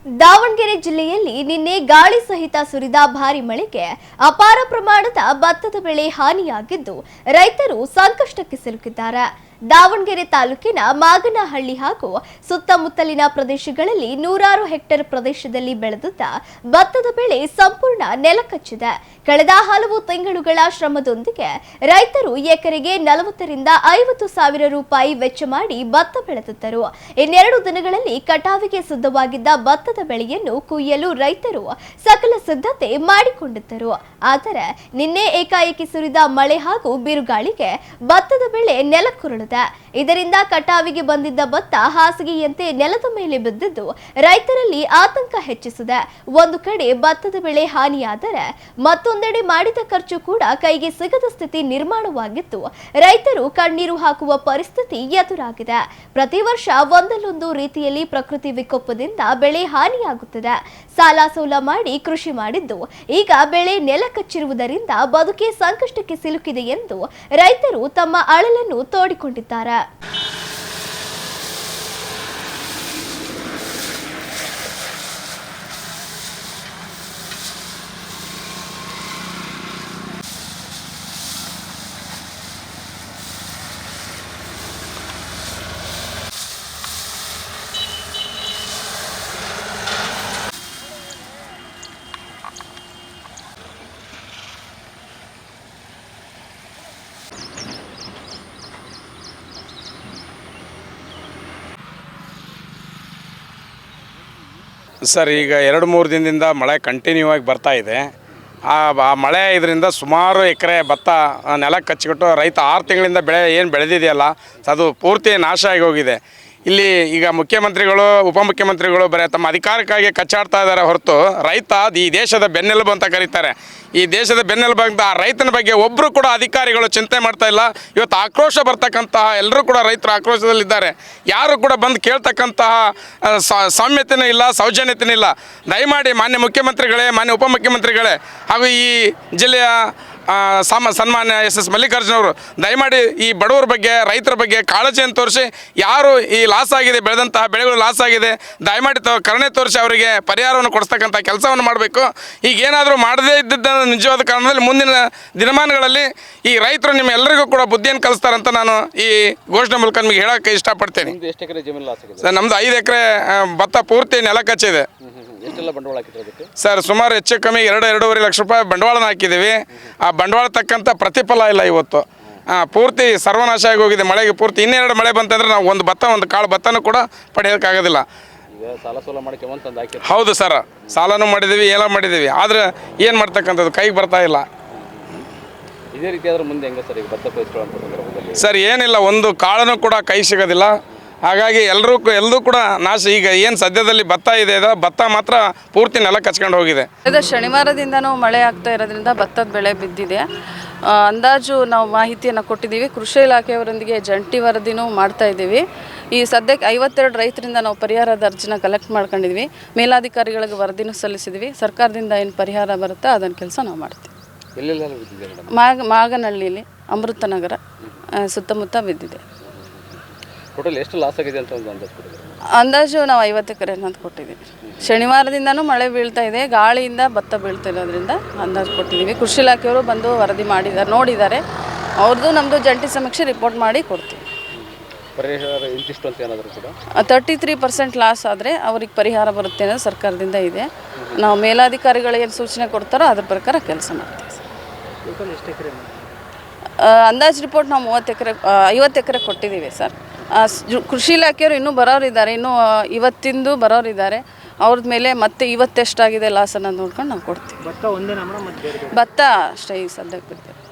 ದಾವಣಗೆರೆ ಜಿಲ್ಲೆಯಲ್ಲಿ ನಿನ್ನೆ ಗಾಳಿ ಸಹಿತ ಸುರಿದ ಭಾರಿ ಮಳೆಗೆ ಅಪಾರ ಪ್ರಮಾಣದ ಭತ್ತದ ಬೆಳೆ ಹಾನಿಯಾಗಿದ್ದು ರೈತರು ಸಂಕಷ್ಟಕ್ಕೆ ಸಿಲುಕಿದ್ದಾರೆ. ದಾವಣಗೆರೆ ತಾಲೂಕಿನ ಮಾಗನಹಳ್ಳಿ ಹಾಗೂ ಸುತ್ತಮುತ್ತಲಿನ ಪ್ರದೇಶಗಳಲ್ಲಿ ನೂರಾರು ಹೆಕ್ಟೇರ್ ಪ್ರದೇಶದಲ್ಲಿ ಬೆಳೆದಿದ್ದ ಭತ್ತದ ಬೆಳೆ ಸಂಪೂರ್ಣ ನೆಲಕಚ್ಚಿದೆ. ಕಳೆದ ಹಲವು ತಿಂಗಳುಗಳ ಶ್ರಮದೊಂದಿಗೆ ರೈತರು ಎಕರೆಗೆ 40 ರಿಂದ 50 ಸಾವಿರ ರೂಪಾಯಿ ವೆಚ್ಚ ಮಾಡಿ ಭತ್ತ ಬೆಳೆದಿದ್ದರು. ಇನ್ನೆರಡು ದಿನಗಳಲ್ಲಿ ಕಟಾವಿಗೆ ಸಿದ್ಧವಾಗಿದ್ದ ಭತ್ತದ ಬೆಳೆಯನ್ನು ಕುಯ್ಯಲು ರೈತರು ಸಕಲ ಸಿದ್ಧತೆ ಮಾಡಿಕೊಂಡಿದ್ದರು. ಆದರೆ ನಿನ್ನೆ ಏಕಾಏಕಿ ಸುರಿದ ಮಳೆ ಹಾಗೂ ಬಿರುಗಾಳಿಗೆ ಭತ್ತದ ಬೆಳೆ ನೆಲಕ್ಕುರುಳಿದೆ. ಇದರಿಂದ ಕಟಾವಿಗೆ ಬಂದಿದ್ದ ಭತ್ತ ಹಾಸಿಗೆಯಂತೆ ನೆಲದ ಮೇಲೆ ಬಿದ್ದಿದ್ದು ರೈತರಲ್ಲಿ ಆತಂಕ ಹೆಚ್ಚಿಸಿದೆ. ಒಂದು ಕಡೆ ಭತ್ತದ ಬೆಳೆ ಹಾನಿಯಾದರೆ ಮತ್ತೊಂದೆಡೆ ಮಾಡಿದ ಖರ್ಚು ಕೂಡ ಕೈಗೆ ಸಿಗದ ಸ್ಥಿತಿ ನಿರ್ಮಾಣವಾಗಿದ್ದು ರೈತರು ಕಣ್ಣೀರು ಹಾಕುವ ಪರಿಸ್ಥಿತಿ ಎದುರಾಗಿದೆ. ಪ್ರತಿ ವರ್ಷ ಒಂದಲ್ಲೊಂದು ರೀತಿಯಲ್ಲಿ ಪ್ರಕೃತಿ ವಿಕೋಪದಿಂದ ಬೆಳೆ ಹಾನಿಯಾಗುತ್ತದೆ. ಸಾಲ ಸೋಲ ಮಾಡಿ ಕೃಷಿ ಮಾಡಿದ್ದು ಈಗ ಬೆಳೆ ನೆಲಕಚ್ಚಿರುವುದರಿಂದ ಬದುಕೆ ಸಂಕಷ್ಟಕ್ಕೆ ಸಿಲುಕಿದೆ ಎಂದು ರೈತರು ತಮ್ಮ ಅಳಲನ್ನು ತೋಡಿಕೊಂಡಿದ್ದಾರೆ. ಸರ್, ಈಗ 2-3 ದಿನದಿಂದ ಮಳೆ ಕಂಟಿನ್ಯೂ ಆಗಿ ಬರ್ತಾ ಇದೆ. ಆ ಮಳೆ ಇದರಿಂದ ಸುಮಾರು ಎಕರೆ ಭತ್ತ ನೆಲಕ್ಕೆ ಕಚ್ಚಿಬಿಟ್ಟು ರೈತ 6 ತಿಂಗಳಿಂದ ಬೆಳೆ ಏನು ಬೆಳೆದಿದೆಯಲ್ಲ ಅದು ಪೂರ್ತಿ ನಾಶ ಆಗಿ ಹೋಗಿದೆ. ಇಲ್ಲಿ ಈಗ ಮುಖ್ಯಮಂತ್ರಿಗಳು ಉಪಮುಖ್ಯಮಂತ್ರಿಗಳು ಬರೀ ತಮ್ಮ ಅಧಿಕಾರಕ್ಕಾಗಿ ಕಚ್ಚಾಡ್ತಾ ಇದ್ದಾರೆ ಹೊರತು ರೈತ ಈ ದೇಶದ ಬೆನ್ನೆಲುಬು ಅಂತ ಕರೀತಾರೆ. ಈ ದೇಶದ ಬೆನ್ನೆಲುಬು ಅಂತ ಆ ರೈತನ ಬಗ್ಗೆ ಒಬ್ಬರು ಕೂಡ ಅಧಿಕಾರಿಗಳು ಚಿಂತೆ ಮಾಡ್ತಾ ಇಲ್ಲ. ಇವತ್ತು ಆಕ್ರೋಶ ಬರ್ತಕ್ಕಂತಹ ಎಲ್ಲರೂ ಕೂಡ ರೈತರು ಆಕ್ರೋಶದಲ್ಲಿದ್ದಾರೆ. ಯಾರು ಕೂಡ ಬಂದು ಕೇಳ್ತಕ್ಕಂತಹ ಸೌಮ್ಯತೆಯೂ ಇಲ್ಲ, ಸೌಜನ್ಯತೆಯೂ ಇಲ್ಲ. ದಯಮಾಡಿ ಮಾನ್ಯ ಮುಖ್ಯಮಂತ್ರಿಗಳೇ, ಮಾನ್ಯ ಉಪಮುಖ್ಯಮಂತ್ರಿಗಳೇ ಹಾಗೂ ಈ ಜಿಲ್ಲೆಯ ಸನ್ಮಾನ್ಯ ಎಸ್ ಮಲ್ಲಿಕಾರ್ಜುನ ಅವರು ದಯಮಾಡಿ ಈ ಬಡವರ ಬಗ್ಗೆ, ರೈತರ ಬಗ್ಗೆ ಕಾಳಜಿಯನ್ನು ತೋರಿಸಿ, ಯಾರು ಈ ಲಾಸ್ ಆಗಿದೆ, ಬೆಳೆದಂತಹ ಬೆಳೆಗಳು ಲಾಸ್ ಆಗಿದೆ, ದಯಮಾಡಿ ಕರುಣೆ ತೋರಿಸಿ ಅವರಿಗೆ ಪರಿಹಾರವನ್ನು ಕೊಡಿಸ್ತಕ್ಕಂಥ ಕೆಲಸವನ್ನು ಮಾಡಬೇಕು. ಈಗ ಏನಾದರೂ ಮಾಡದೇ ಇದ್ದಿದ್ದ ನಿಜವಾದ ಕಾರಣದಲ್ಲಿ ಮುಂದಿನ ದಿನಮಾನಗಳಲ್ಲಿ ಈ ರೈತರು ನಿಮ್ಮೆಲ್ಲರಿಗೂ ಕೂಡ ಬುದ್ಧಿಯನ್ನು ಕಲಿಸ್ತಾರಂತ ನಾನು ಈ ಘೋಷಣೆ ಮೂಲಕ ನಿಮಗೆ ಹೇಳೋಕ್ಕೆ ಇಷ್ಟಪಡ್ತೇನೆ. ಎಷ್ಟು ಎಕರೆ ಜಮೀನು ಲಾಸ್ ಆಗಿದೆ? ಸರ್, ನಮ್ಮದು 5 ಎಕರೆ ಭತ್ತ ಪೂರ್ತಿ ನೆಲ ಕಚ್ಚಿದೆ. ಎಷ್ಟೆಲ್ಲ ಬಂಡವಾಳ ಹಾಕಿದ್ರೆ ಅದಕ್ಕೆ? ಸರ್, ಸುಮಾರು ಹೆಚ್ಚು ಕಮ್ಮಿ 2-2.5 ಲಕ್ಷ ರೂಪಾಯಿ ಬಂಡವಾಳನ ಹಾಕಿದ್ದೀವಿ. ಆ ಬಂಡವಾಳ ತಕ್ಕಂಥ ಪ್ರತಿಫಲ ಇಲ್ಲ ಇವತ್ತು. ಪೂರ್ತಿ ಸರ್ವನಾಶ ಆಗಿ ಹೋಗಿದೆ ಮಳೆಗೆ. ಪೂರ್ತಿ ಇನ್ನೆರಡು ಮಳೆ ಬಂತಂದರೆ ನಾವು ಒಂದು ಕಾಳು ಭತ್ತನೂ ಕೂಡ ಪಡೆಯೋಕ್ಕಾಗೋದಿಲ್ಲ. ಸಾಲ ಸೋಲ ಮಾಡಿ ಹೌದು ಸರ್, ಸಾಲನೂ ಮಾಡಿದ್ದೀವಿ, ಎಲ್ಲ ಮಾಡಿದ್ದೀವಿ. ಆದರೆ ಏನು ಮಾಡ್ತಕ್ಕಂಥದ್ದು ಕೈಗೆ ಬರ್ತಾ ಇಲ್ಲ. ಇದೇ ರೀತಿ ಆದ್ರೆ ಮುಂದೆ ಹೆಂಗೆ ಸರ್ ಈಗ ಭತ್ತ ಕೊಯ್ಕೊಳ್ಳುವಂಥ ಸಂದರ್ಭದಲ್ಲಿ? ಸರ್, ಏನಿಲ್ಲ, ಒಂದು ಕಾಳನೂ ಕೂಡ ಕೈ ಸಿಗೋದಿಲ್ಲ. ಹಾಗಾಗಿ ಎಲ್ಲರೂ ಕೂಡ ನಾಶ. ಈಗ ಏನು ಸದ್ಯದಲ್ಲಿ ಭತ್ತ ಇದೆ, ಭತ್ತ ಮಾತ್ರ ಪೂರ್ತಿ ನೆಲ ಕಚ್ಕೊಂಡು ಹೋಗಿದೆ. ಶನಿವಾರದಿಂದನೂ ಮಳೆ ಆಗ್ತಾ ಇರೋದ್ರಿಂದ ಭತ್ತದ ಬೆಳೆ ಬಿದ್ದಿದೆ. ಅಂದಾಜು ನಾವು ಮಾಹಿತಿಯನ್ನು ಕೊಟ್ಟಿದ್ದೀವಿ. ಕೃಷಿ ಇಲಾಖೆಯವರೊಂದಿಗೆ ಜಂಟಿ ವರದಿನೂ ಮಾಡ್ತಾ ಇದ್ದೀವಿ. ಈ ಸದ್ಯಕ್ಕೆ 52 ರೈತರಿಂದ ನಾವು ಪರಿಹಾರದ ಅರ್ಜಿನ ಕಲೆಕ್ಟ್ ಮಾಡ್ಕೊಂಡಿದ್ವಿ. ಮೇಲಾಧಿಕಾರಿಗಳಿಗೆ ವರದಿನೂ ಸಲ್ಲಿಸಿದ್ವಿ. ಸರ್ಕಾರದಿಂದ ಏನು ಪರಿಹಾರ ಬರುತ್ತೋ ಅದನ್ನು ಕೆಲಸ ನಾವು ಮಾಡ್ತೀವಿ. ಎಲ್ಲೆಲ್ಲ ಬಿದ್ದಿದೆ? ಮಾಗನಹಳ್ಳಿಲಿ, ಅಮೃತನಗರ ಸುತ್ತಮುತ್ತ ಬಿದ್ದಿದೆ. ಟೋಟಲ್ ಎಷ್ಟು ಲಾಸ್ ಆಗಿದೆ ಅಂತ ಒಂದು ಅಂದಾಜು ಕೊಟ್ಟಿದ್ದೀವಿ? ಅಂದಾಜು ನಾವು 50 ಎಕರೆ ಅಂತ ಕೊಟ್ಟಿದ್ದೀವಿ. ಶನಿವಾರದಿಂದನೂ ಮಳೆ ಬೀಳ್ತಾ ಇದೆ, ಗಾಳಿಯಿಂದ ಭತ್ತ ಬೀಳ್ತಾ ಇರೋದ್ರಿಂದ ಅಂದಾಜು ಕೊಟ್ಟಿದ್ದೀವಿ. ಕೃಷಿ ಇಲಾಖೆಯವರು ಬಂದು ವರದಿ ಮಾಡಿದ್ದಾರೆ, ನೋಡಿದ್ದಾರೆ. ಅವ್ರದ್ದು ನಮ್ಮದು ಜಂಟಿ ಸಮೀಕ್ಷೆ ರಿಪೋರ್ಟ್ ಮಾಡಿ ಕೊಡ್ತೀವಿ. ಪರಿಹಾರ ಇಂತಿಷ್ಟು ಅಂತ ಏನಾದರೂ ಕೂಡ 33% ಲಾಸ್ ಆದರೆ ಅವ್ರಿಗೆ ಪರಿಹಾರ ಬರುತ್ತೆ ಅನ್ನೋದು ಸರ್ಕಾರದಿಂದ ಇದೆ. ನಾವು ಮೇಲಾಧಿಕಾರಿಗಳು ಏನು ಸೂಚನೆ ಕೊಡ್ತಾರೋ ಅದ್ರ ಪ್ರಕಾರ ಕೆಲಸ ಮಾಡ್ತೀವಿ. ಅಂದಾಜು ರಿಪೋರ್ಟ್ ನಾವು 50 ಎಕರೆ ಕೊಟ್ಟಿದ್ದೀವಿ ಸರ್. ಕೃಷಿ ಇಲಾಖೆಯವರು ಇನ್ನೂ ಬರೋರಿದ್ದಾರೆ, ಇನ್ನೂ ಇವತ್ತಿಂದು ಬರೋರಿದ್ದಾರೆ. ಅವ್ರದ್ದು ಮೇಲೆ ಮತ್ತೆ ಇವತ್ತೆಷ್ಟಾಗಿದೆ ಲಾಸ್ ಅನ್ನೋದು ನೋಡ್ಕೊಂಡು ನಾವು ಕೊಡ್ತೀವಿ. ಭತ್ತ ಒಂದೇ ನಮ್ಮ ಭತ್ತ ಅಷ್ಟೇ ಈ ಸದ್ಯಕ್ಕೆ ಬಿಡ್ತೀವಿ.